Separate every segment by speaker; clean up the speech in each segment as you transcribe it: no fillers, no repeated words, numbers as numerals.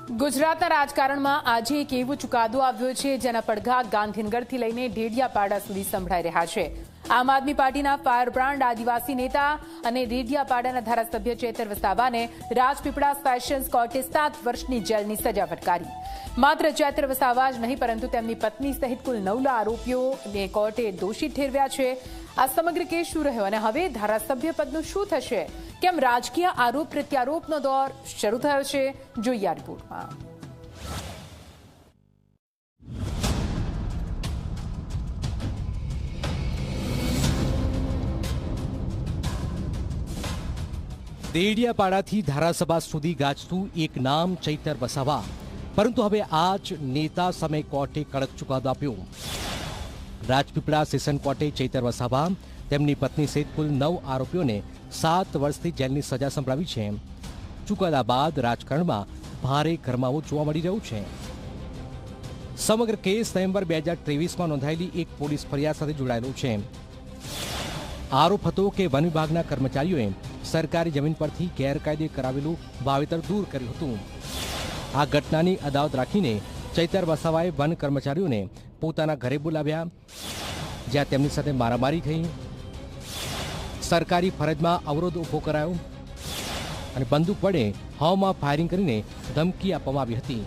Speaker 1: ગુજરાતના રાજકારણમાં આજે એક એવો ચુકાદો આવ્યો છે જેના પડઘા ગાંધીનગરથી લઈને ડેડિયાપાડા સુધી સંભળાઈ રહ્યા છે। આમ આદમી પાર્ટીના ફાયરબ્રાન્ડ આદિવાસી નેતા અને ડેડિયાપાડાના ધારાસભ્ય ચેતર વસાવાને રાજપીપળા સેશન્સ કોર્ટે 7 વર્ષની જેલની સજા ફટકારી। માત્ર ચેતર વસાવા જ નહીં પરંતુ તેમની પત્ની સહિત કુલ 9 આરોપીઓને કોર્ટે દોષિત ઠેરવ્યા છે। આ સમગ્ર કેસ શું રહ્યો અને હવે ધારાસભ્ય પદનું શું થશે? કેમ રાજકીય આરોપ પ્રત્યારોપનો દોર શરૂ થયો છે? જોઈએ આ રિપોર્ટમાં।
Speaker 2: ડેડિયાપાડાથી ધારાસભા સુધી ગાજતું એક નામ ચૈતર વસાવા, પરંતુ હવે આ જ નેતા સામે કોર્ટે કડક ચુકાદો આપ્યો। રાજપીપળા સેશન કોર્ટે ચૈતર વસાવા, તેમની પત્ની સહિત કુલ 9 આરોપીઓને 7 વર્ષથી જેલની સજા સંભળાવી છે। ચુકાદા બાદ રાજકારણમાં ભારે ગરમાવો જોવા મળી રહ્યો છે। સમગ્ર કેસ નવેમ્બર 2023માં નોંધાયેલી એક પોલીસ ફરિયાદ સાથે જોડાયેલો છે। આરોપ હતો કે વન વિભાગના કર્મચારીઓએ સરકારી જમીન પરથી ગેરકાયદે કરાવેલું વાવેતર દૂર કર્યું હતું। આ ઘટનાની અદાવત રાખીને ચૈતર વસાવાએ વન કર્મચારીઓને પોતાના ઘરે બોલાવ્યા, જ્યાં તેમની સાથે મારામારી થઈ, સરકારી ફરજમાં અવરોધ ઊભો કરાયો અને બંદૂક વડે હવામાં ફાયરિંગ કરીને ધમકી આપવામાં આવી હતી।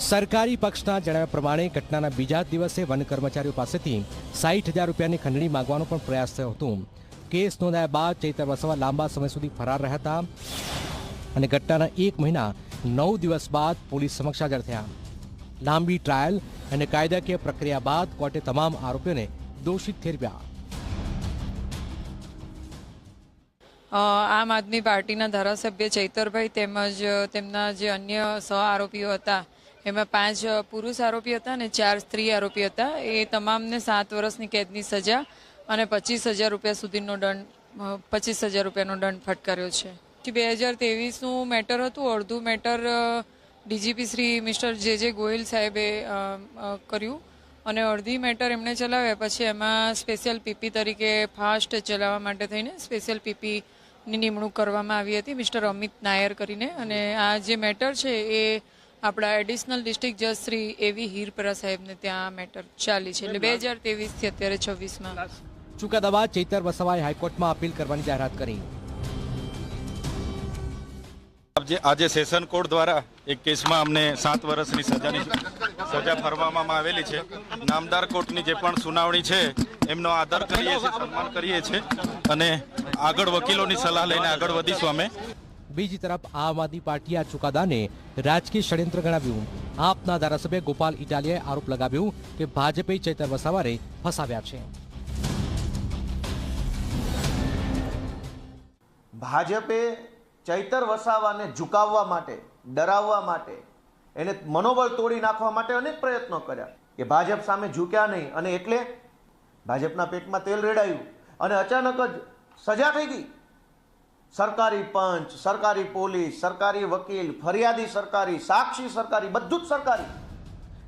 Speaker 2: સરકારી પક્ષના જણાવ્યા પ્રમાણે ઘટનાના બીજા દિવસે વન કર્મચારીઓ પાસેથી 60,000 રૂપિયાની ખંડણી માંગવાનો પણ પ્રયાસ થયો હતો। કેસ નોંધાયા બાદ ચૈતર વસાવા લાંબા સમય સુધી ફરાર રહ્યા હતા અને ઘટનાના 1 મહિના 9 દિવસ બાદ પોલીસ સમક્ષ હાજર થયા। લાંબી ટ્રાયલ અને કાયદાકીય પ્રક્રિયા બાદ કોર્ટે તમામ આરોપીઓને દોષિત ઠેરવ્યા।
Speaker 3: આમ આદમી પાર્ટીના ધારાસભ્ય ચૈતરભાઈ તેમજ તેમના જે અન્ય સહ આરોપીઓ હતા, એમાં 5 પુરુષ આરોપી હતા અને 4 સ્ત્રી આરોપી હતા। એ તમામને 7 વર્ષની કેદની સજા અને 25,000 રૂપિયા સુધીનો દંડ 25,000 રૂપિયાનો દંડ ફટકાર્યો છે। 2023નું મેટર હતું। અડધું મેટર ડીજીપી શ્રી મિસ્ટર જે ગોયલ સાહેબે કર્યું અને અડધી મેટર એમણે ચલાવ્યા। પછી એમાં સ્પેશિયલ પીપી તરીકે ફાસ્ટ ચલાવવા માટે થઈને સ્પેશિયલ પીપીની નિમણૂક કરવામાં આવી હતી મિસ્ટર અમિત નાયર કરીને। અને આ જે મેટર છે એ આપણા એડિશનલ ડિસ્ટ્રિક્ટ જજ શ્રી એવી હીરપરા સાહેબને ત્યાં મેટર ચાલી છે। એટલે 2023થી અત્યારે 26માં
Speaker 2: ચુકાદા બાદ ચૈતર વસાવાએ હાઈકોર્ટમાં અપીલ કરવાની જાહેરાત કરી।
Speaker 4: આજે સેશન કોર્ટ દ્વારા એક કેસમાં અમને 7 વર્ષની સજા ફરવામાં આવેલી છે। નામદાર કોર્ટની જે પણ સુનાવણી છે એમનો આદર કરીએ છીએ, સન્માન કરીએ છીએ અને આગળ વકીલોની સલાહ લઈને આગળ વધીશું અમે।
Speaker 2: બીજી તરફ આમ આદમી પાર્ટીએ આ ચુકાદાને રાજકીય ષડયંત્ર ગણાવ્યું। આપના ધારાસભ્ય ગોપાલ ઇટાલિયાએ આરોપ લગાવ્યો કે ભાજપે ચૈતર વસાવાને ફસાવ્યા છે।
Speaker 5: ભાજપે ચૈતર વસાવાને ઝુકાવવા માટે, ડરાવવા માટે, એને મનોબળ તોડી નાખવા માટે અનેક પ્રયત્નો કર્યા કે ભાજપ સામે ઝૂક્યા નહીં અને એટલે ભાજપના પેટમાં તેલ રેડાયું અને અચાનક જ સજા થઈ ગઈ। સરકારી પંચ, સરકારી પોલીસ, સરકારી વકીલ, ફરિયાદી સરકારી, સાક્ષી સરકારી, બધું જ સરકારી।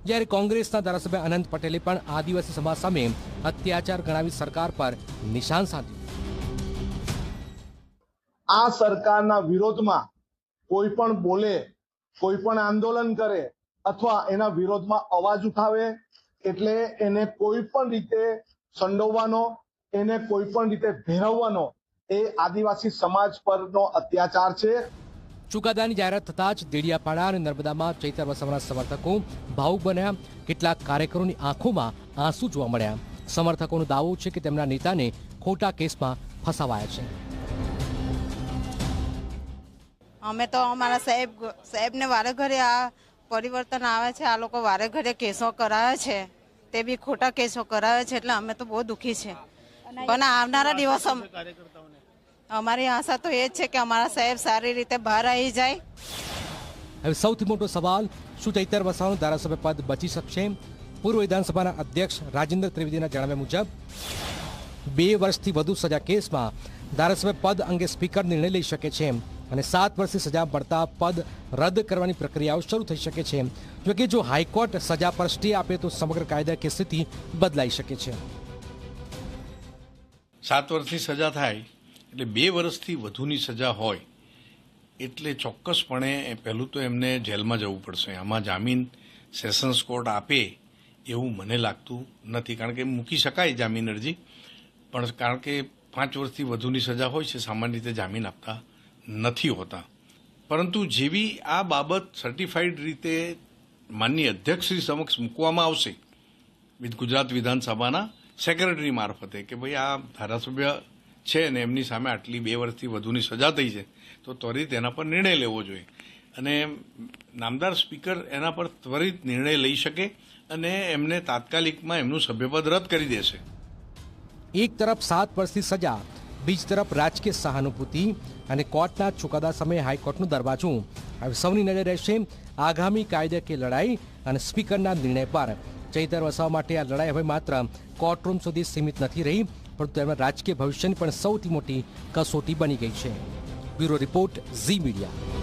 Speaker 2: જ્યારે કોંગ્રેસના ધારાસભ્ય અનંત પટેલે પણ આદિવાસી સમાજ સામે અત્યાચાર ગણાવી સરકાર પર નિશાન સાધ્યું।
Speaker 6: આ સરકારના વિરોધમાં કોઈ પણ બોલે, કોઈ પણ આંદોલન કરે અથવા એના વિરોધમાં અવાજ ઉઠાવે એટલે એને કોઈ પણ રીતે સંડોવવાનો, એને કોઈ પણ રીતે ભેરવવાનો એ આદિવાસી સમાજ પરનો અત્યાચાર છે।
Speaker 2: ચુકાદાની જાહેરાત થતાં જ ડેડિયાપાડા અને નર્મદામાં ચૈતર વસાવાના સમર્થકો ભાવુક બન્યા। કેટલાક કાર્યકરોની આંખોમાં આંસુ જોવા મળ્યા। સમર્થકોનો દાવો છે કે તેમના નેતાને ખોટા કેસમાં ફસાવાયા છે।
Speaker 7: અમે તો અમારા સાહેબને વારે ઘરે આ પરિવર્તન આવે છે, આ લોકો વારે ઘરે કેસો કરાવે છે, તે બી ખોટા કેસો કરાવે છે, એટલે અમે તો બહુ દુઃખી છે। પણ આવનારા દિવસો અમારી આશા તો એ જ છે કે અમારા સાહેબ સારી રીતે બહાર આવી જાય।
Speaker 2: હવે સૌથી મોટો સવાલ, શું ચૈતર વસાવાનું ધારાસભ્ય પદ બચી શકશે? પૂર્વ વિધાનસભાના અધ્યક્ષ રાજેન્દ્ર ત્રિવેદીના જણાવ્યા મુજબ 2 વર્ષથી વધુ સજા કેસમાં ધારાસભ્ય પદ અંગે સ્પીકર નિર્ણય લઈ શકે છે અને 7 વર્ષની સજા પડતા પદ રદ કરવાની પ્રક્રિયાઓ શરૂ થઈ શકે છે। જોકે જો હાઈકોર્ટ સજા પર સ્ટે આપે તો સમગ્ર કાયદાકીય સ્થિતિ બદલાઈ શકે છે।
Speaker 8: 7 વર્ષની સજા થાય એટલે 2 વર્ષથી વધુની સજા હોય એટલે ચોક્કસપણે પહેલું તો એમને જેલમાં જવું પડશે. આમાં જામીન સેશન્સ કોર્ટ આપે એવું મને લાગતું નથી, કારણ કે મૂકી શકાય જામીન અરજી, પણ કારણ કે 5 વર્ષથી વધુની સજા હોય છે, સામાન્ય રીતે જામીન આપતા નથી હોતા. પરંતુ જેવી આ બાબત સર્ટિફાઈડ રીતે માનનીય અધ્યક્ષશ્રી સમક્ષ મૂકવામાં આવશે ગુજરાત વિધાનસભાના સેક્રેટરી મારફતે કે ભાઈ આ ધારાસભ્ય છે ને એમની સામે આટલી 2 વર્ષથી વધુની સજા થઈ છે, તો ત્વરિત એના પર નિર્ણય લેવો જોઈએ અને નામદાર સ્પીકર એના પર ત્વરિત નિર્ણય લઈ શકે અને એમને તાત્કાલિકમાં એમનું સભ્યપદ રદ કરી દેશે.
Speaker 2: એક તરફ 7 વર્ષની સજા, બીજી તરફ રાજકીય સહાનુભૂતિ અને કોર્ટના ચુકાદા સામે હાઈકોર્ટનું દરવાજું. હવે સૌની નજર રહેશે આગામી કાયદાકીય લડાઈ અને સ્પીકરના નિર્ણય પર. ચૈતર વસાવા માટે આ લડાઈ હવે માત્ર કોર્ટરૂમ સુધી સીમિત નથી રહી, પરંતુ તેમના રાજકીય ભવિષ્યની પણ સૌથી મોટી કસોટી બની ગઈ છે. Bureau report, Zee media.